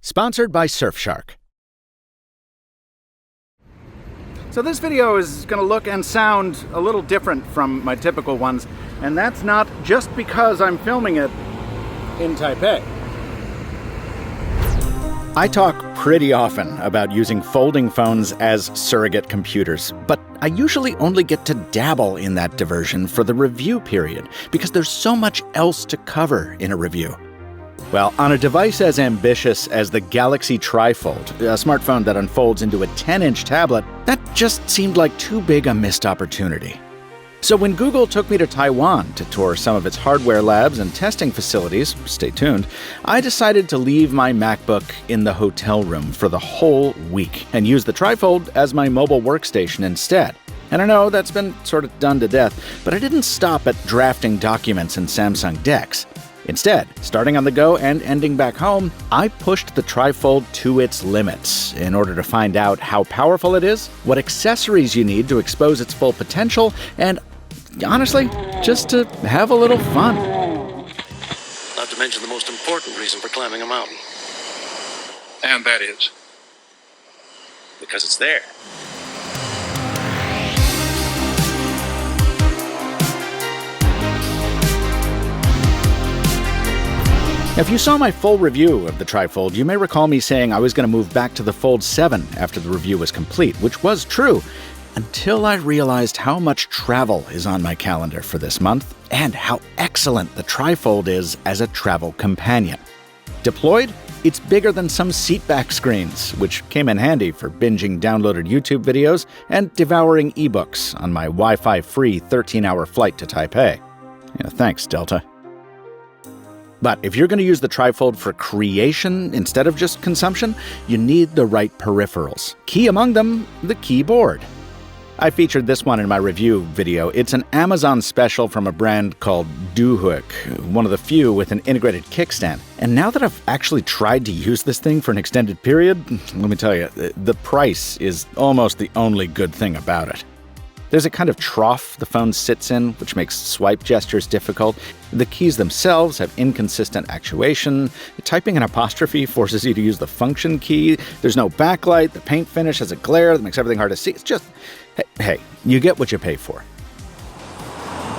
Sponsored by Surfshark. So this video is going to look and sound a little different from my typical ones, and that's not just because I'm filming it in Taipei. I talk pretty often about using folding phones as surrogate computers, but I usually only get to dabble in that diversion for the review period because there's so much else to cover in a review. Well, on a device as ambitious as the Galaxy TriFold, a smartphone that unfolds into a 10-inch tablet, that just seemed like too big a missed opportunity. So when Google took me to Taiwan to tour some of its hardware labs and testing facilities, stay tuned, I decided to leave my MacBook in the hotel room for the whole week and use the TriFold as my mobile workstation instead. And I know that's been sort of done to death, but I didn't stop at drafting documents in Samsung DeX. Instead, starting on the go and ending back home, I pushed the TriFold to its limits in order to find out how powerful it is, what accessories you need to expose its full potential, and honestly, just to have a little fun. Not to mention the most important reason for climbing a mountain. And that is? Because it's there. If you saw my full review of the TriFold, you may recall me saying I was going to move back to the Fold 7 after the review was complete, which was true, until I realized how much travel is on my calendar for this month and how excellent the TriFold is as a travel companion. Deployed, it's bigger than some seatback screens, which came in handy for binging downloaded YouTube videos and devouring ebooks on my Wi-Fi-free 13-hour flight to Taipei. Yeah, thanks, Delta. But if you're going to use the TriFold for creation instead of just consumption, you need the right peripherals. Key among them, the keyboard. I featured this one in my review video. It's an Amazon special from a brand called Duhook, one of the few with an integrated kickstand. And now that I've actually tried to use this thing for an extended period, let me tell you, the price is almost the only good thing about it. There's a kind of trough the phone sits in, which makes swipe gestures difficult. The keys themselves have inconsistent actuation. Typing an apostrophe forces you to use the function key. There's no backlight. The paint finish has a glare that makes everything hard to see. It's just, hey, you get what you pay for.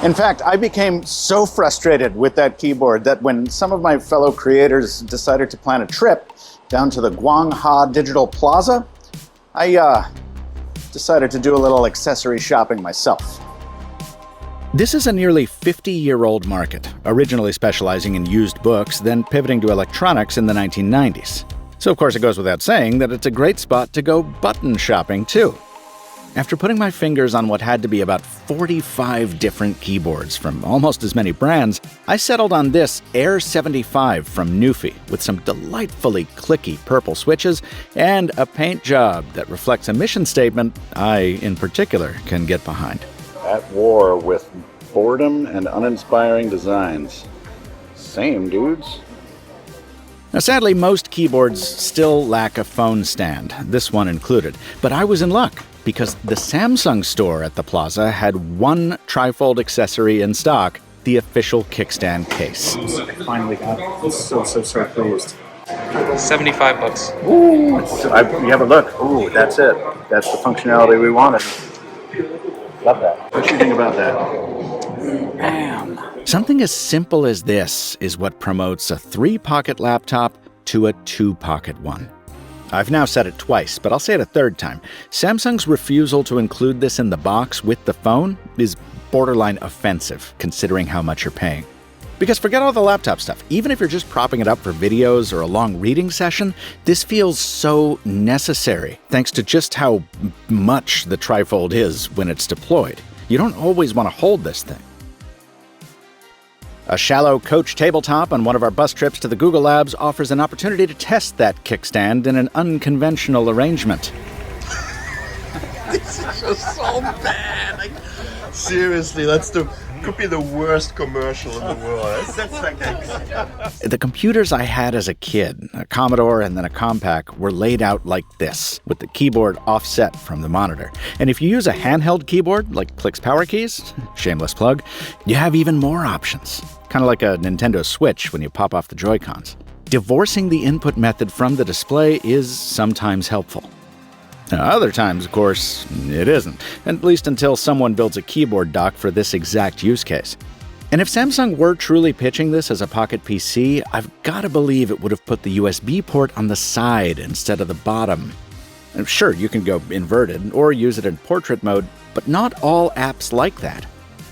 In fact, I became so frustrated with that keyboard that when some of my fellow creators decided to plan a trip down to the Guangha Digital Plaza, I decided to do a little accessory shopping myself. This is a nearly 50-year-old market, originally specializing in used books, then pivoting to electronics in the 1990s. So of course it goes without saying that it's a great spot to go button shopping too. After putting my fingers on what had to be about 45 different keyboards from almost as many brands, I settled on this Air 75 from Newfie with some delightfully clicky purple switches and a paint job that reflects a mission statement I, in particular, can get behind. At war with boredom and uninspiring designs. Same, dudes. Now, sadly, most keyboards still lack a phone stand, this one included, but I was in luck, because the Samsung store at the plaza had one TriFold accessory in stock, the official kickstand case. I finally got it. I'm so pleased. $75. Ooh, you have a look. Ooh, that's it. That's the functionality we wanted. Love that. What do you think about that? Bam. Something as simple as this is what promotes a 3-pocket laptop to a 2-pocket one. I've now said it twice, but I'll say it a third time. Samsung's refusal to include this in the box with the phone is borderline offensive, considering how much you're paying. Because forget all the laptop stuff. Even if you're just propping it up for videos or a long reading session, this feels so necessary, thanks to just how much the TriFold is when it's deployed. You don't always want to hold this thing. A shallow coach tabletop on one of our bus trips to the Google Labs offers an opportunity to test that kickstand in an unconventional arrangement. This is just so bad. Like, seriously, could be the worst commercial in the world. That's like The computers I had as a kid, a Commodore and then a Compaq, were laid out like this, with the keyboard offset from the monitor. And if you use a handheld keyboard, like Click's Power Keys, shameless plug, you have even more options. Kind of like a Nintendo Switch when you pop off the Joy-Cons. divorcing the input method from the display is sometimes helpful. Other times, of course, it isn't, at least until someone builds a keyboard dock for this exact use case. And if Samsung were truly pitching this as a pocket PC, I've got to believe it would have put the USB port on the side instead of the bottom. Sure, you can go inverted or use it in portrait mode, but not all apps like that.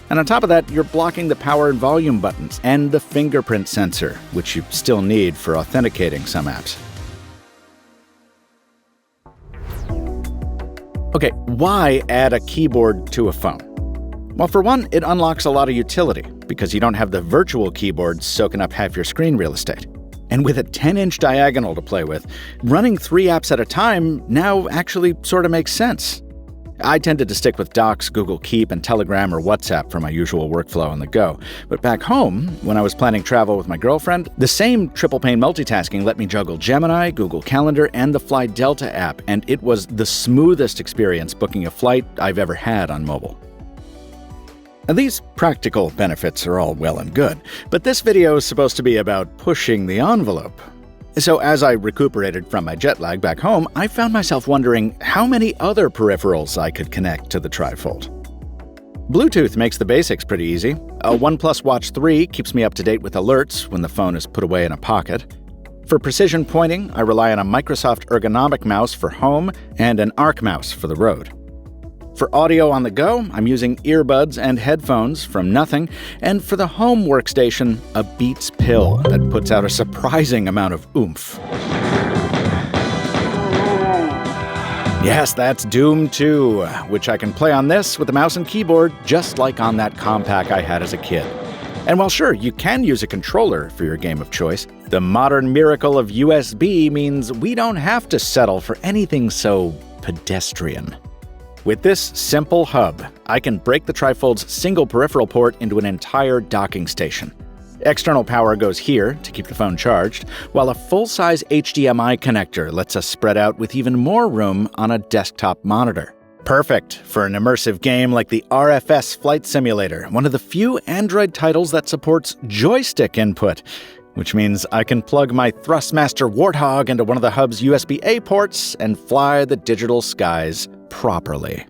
And on top of that, you're blocking the power and volume buttons and the fingerprint sensor, which you still need for authenticating some apps. Okay, why add a keyboard to a phone? Well, for one, it unlocks a lot of utility, because you don't have the virtual keyboard soaking up half your screen real estate. And with a 10-inch diagonal to play with, running 3 apps at a time now actually sort of makes sense. I tended to stick with Docs, Google Keep, and Telegram or WhatsApp for my usual workflow on the go. But back home, when I was planning travel with my girlfriend, the same triple-pane multitasking let me juggle Gemini, Google Calendar, and the Fly Delta app, and it was the smoothest experience booking a flight I've ever had on mobile. Now, these practical benefits are all well and good, but this video is supposed to be about pushing the envelope. So as I recuperated from my jet lag back home, I found myself wondering how many other peripherals I could connect to the TriFold. Bluetooth makes the basics pretty easy. A OnePlus Watch 3 keeps me up to date with alerts when the phone is put away in a pocket. For precision pointing, I rely on a Microsoft ergonomic mouse for home and an Arc mouse for the road. For audio on the go, I'm using earbuds and headphones from Nothing, and for the home workstation, a Beats pill that puts out a surprising amount of oomph. Yes, that's Doom 2, which I can play on this with a mouse and keyboard just like on that Compaq I had as a kid. And while sure, you can use a controller for your game of choice, the modern miracle of USB means we don't have to settle for anything so pedestrian. With this simple hub, I can break the TriFold's single peripheral port into an entire docking station. External power goes here to keep the phone charged, while a full-size HDMI connector lets us spread out with even more room on a desktop monitor. Perfect for an immersive game like the RFS Flight Simulator, one of the few Android titles that supports joystick input, which means I can plug my Thrustmaster Warthog into one of the hub's USB-A ports and fly the digital skies properly.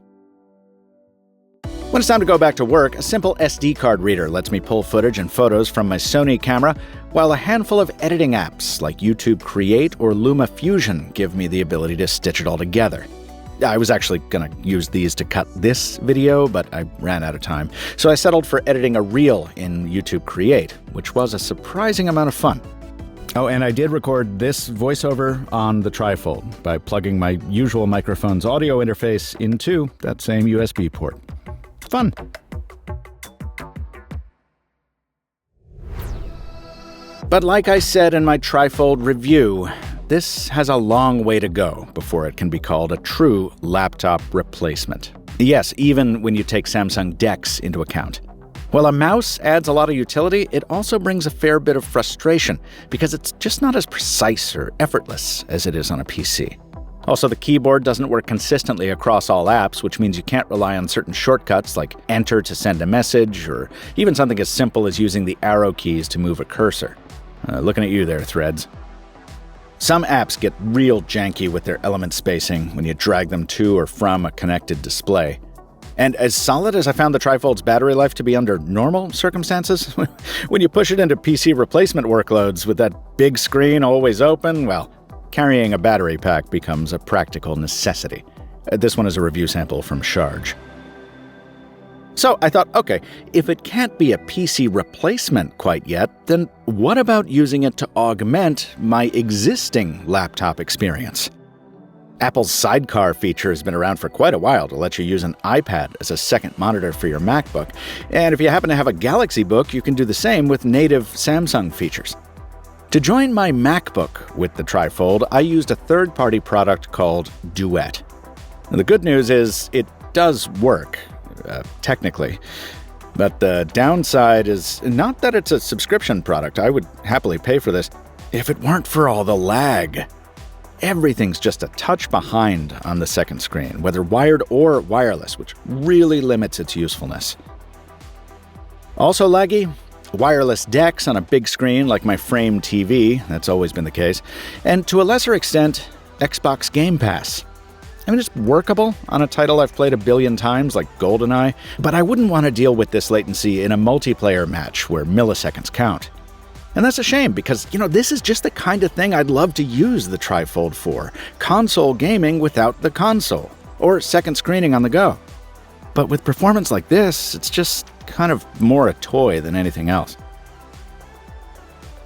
When it's time to go back to work, a simple SD card reader lets me pull footage and photos from my Sony camera, while a handful of editing apps like YouTube Create or Luma Fusion give me the ability to stitch it all together. I was actually going to use these to cut this video, but I ran out of time, so I settled for editing a reel in YouTube Create, which was a surprising amount of fun. Oh, and I did record this voiceover on the TriFold by plugging my usual microphone's audio interface into that same USB port. Fun. But like I said in my TriFold review, this has a long way to go before it can be called a true laptop replacement. Yes, even when you take Samsung DeX into account. While a mouse adds a lot of utility, it also brings a fair bit of frustration because it's just not as precise or effortless as it is on a PC. Also, the keyboard doesn't work consistently across all apps, which means you can't rely on certain shortcuts like Enter to send a message, or even something as simple as using the arrow keys to move a cursor. Looking at you there, Threads. Some apps get real janky with their element spacing when you drag them to or from a connected display. And as solid as I found the TriFold's battery life to be under normal circumstances, when you push it into PC replacement workloads with that big screen always open, well, carrying a battery pack becomes a practical necessity. This one is a review sample from Sharge. So I thought, okay, if it can't be a PC replacement quite yet, then what about using it to augment my existing laptop experience? Apple's Sidecar feature has been around for quite a while to let you use an iPad as a second monitor for your MacBook. And if you happen to have a Galaxy Book, you can do the same with native Samsung features. To join my MacBook with the TriFold, I used a third-party product called Duet. And the good news is it does work, technically. But the downside is not that it's a subscription product. I would happily pay for this if it weren't for all the lag. Everything's just a touch behind on the second screen, whether wired or wireless, which really limits its usefulness. Also laggy, wireless DeX on a big screen like my frame TV, that's always been the case, and to a lesser extent, Xbox Game Pass. I mean, it's workable on a title I've played a billion times like GoldenEye, but I wouldn't want to deal with this latency in a multiplayer match where milliseconds count. And that's a shame because, this is just the kind of thing I'd love to use the TriFold for. Console gaming without the console, or second screening on the go. But with performance like this, it's just kind of more a toy than anything else.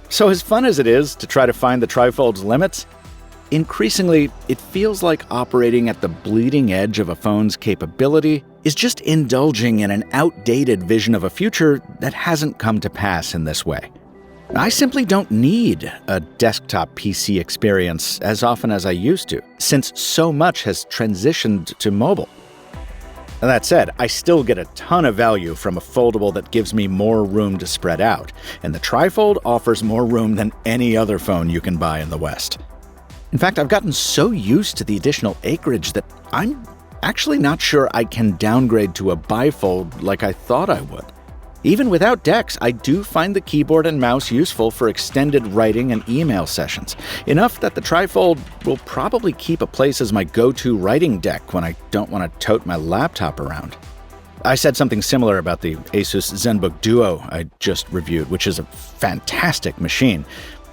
So as fun as it is to try to find the TriFold's limits, increasingly, it feels like operating at the bleeding edge of a phone's capability is just indulging in an outdated vision of a future that hasn't come to pass in this way. I simply don't need a desktop PC experience as often as I used to, since so much has transitioned to mobile. That said, I still get a ton of value from a foldable that gives me more room to spread out, and the TriFold offers more room than any other phone you can buy in the West. In fact, I've gotten so used to the additional acreage that I'm actually not sure I can downgrade to a bifold like I thought I would. Even without DeX, I do find the keyboard and mouse useful for extended writing and email sessions, enough that the TriFold will probably keep a place as my go-to writing deck when I don't want to tote my laptop around. I said something similar about the Asus ZenBook Duo I just reviewed, which is a fantastic machine,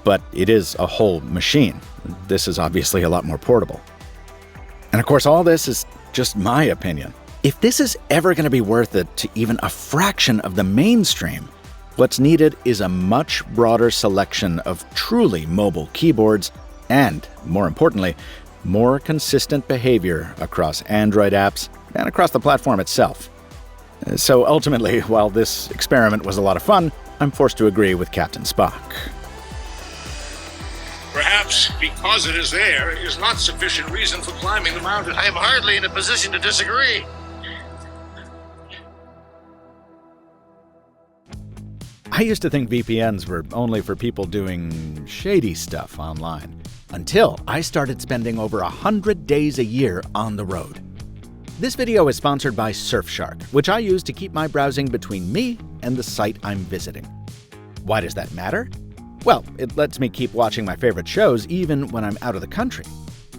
but it is a whole machine. This is obviously a lot more portable. And of course, all this is just my opinion. If this is ever going to be worth it to even a fraction of the mainstream, what's needed is a much broader selection of truly mobile keyboards and, more importantly, more consistent behavior across Android apps and across the platform itself. So ultimately, while this experiment was a lot of fun, I'm forced to agree with Captain Spock. Perhaps because it is there is not sufficient reason for climbing the mountain. I am hardly in a position to disagree. I used to think VPNs were only for people doing shady stuff online, until I started spending over 100 days a year on the road. This video is sponsored by Surfshark, which I use to keep my browsing between me and the site I'm visiting. Why does that matter? Well, it lets me keep watching my favorite shows even when I'm out of the country.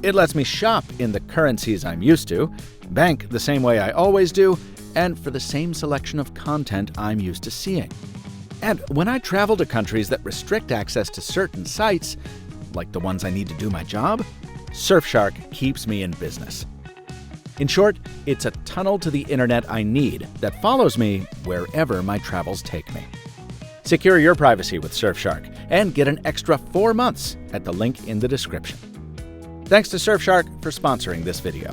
It lets me shop in the currencies I'm used to, bank the same way I always do, and for the same selection of content I'm used to seeing. And when I travel to countries that restrict access to certain sites, like the ones I need to do my job, Surfshark keeps me in business. In short, it's a tunnel to the internet I need that follows me wherever my travels take me. Secure your privacy with Surfshark and get an extra 4 months at the link in the description. Thanks to Surfshark for sponsoring this video.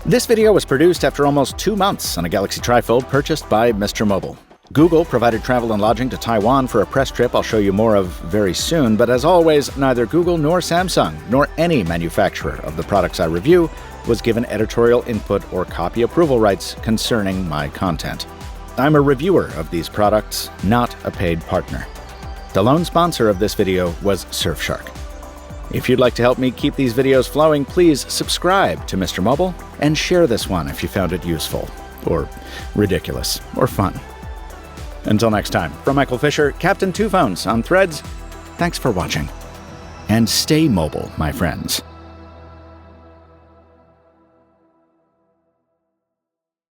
This video was produced after almost 2 months on a Galaxy TriFold purchased by Mr. Mobile. Google provided travel and lodging to Taiwan for a press trip I'll show you more of very soon, but as always, neither Google nor Samsung, nor any manufacturer of the products I review, was given editorial input or copy approval rights concerning my content. I'm a reviewer of these products, not a paid partner. The lone sponsor of this video was Surfshark. If you'd like to help me keep these videos flowing, please subscribe to Mr. Mobile and share this one if you found it useful, or ridiculous, or fun. Until next time, from Michael Fisher, Captain Two Phones on Threads, thanks for watching. And stay mobile, my friends.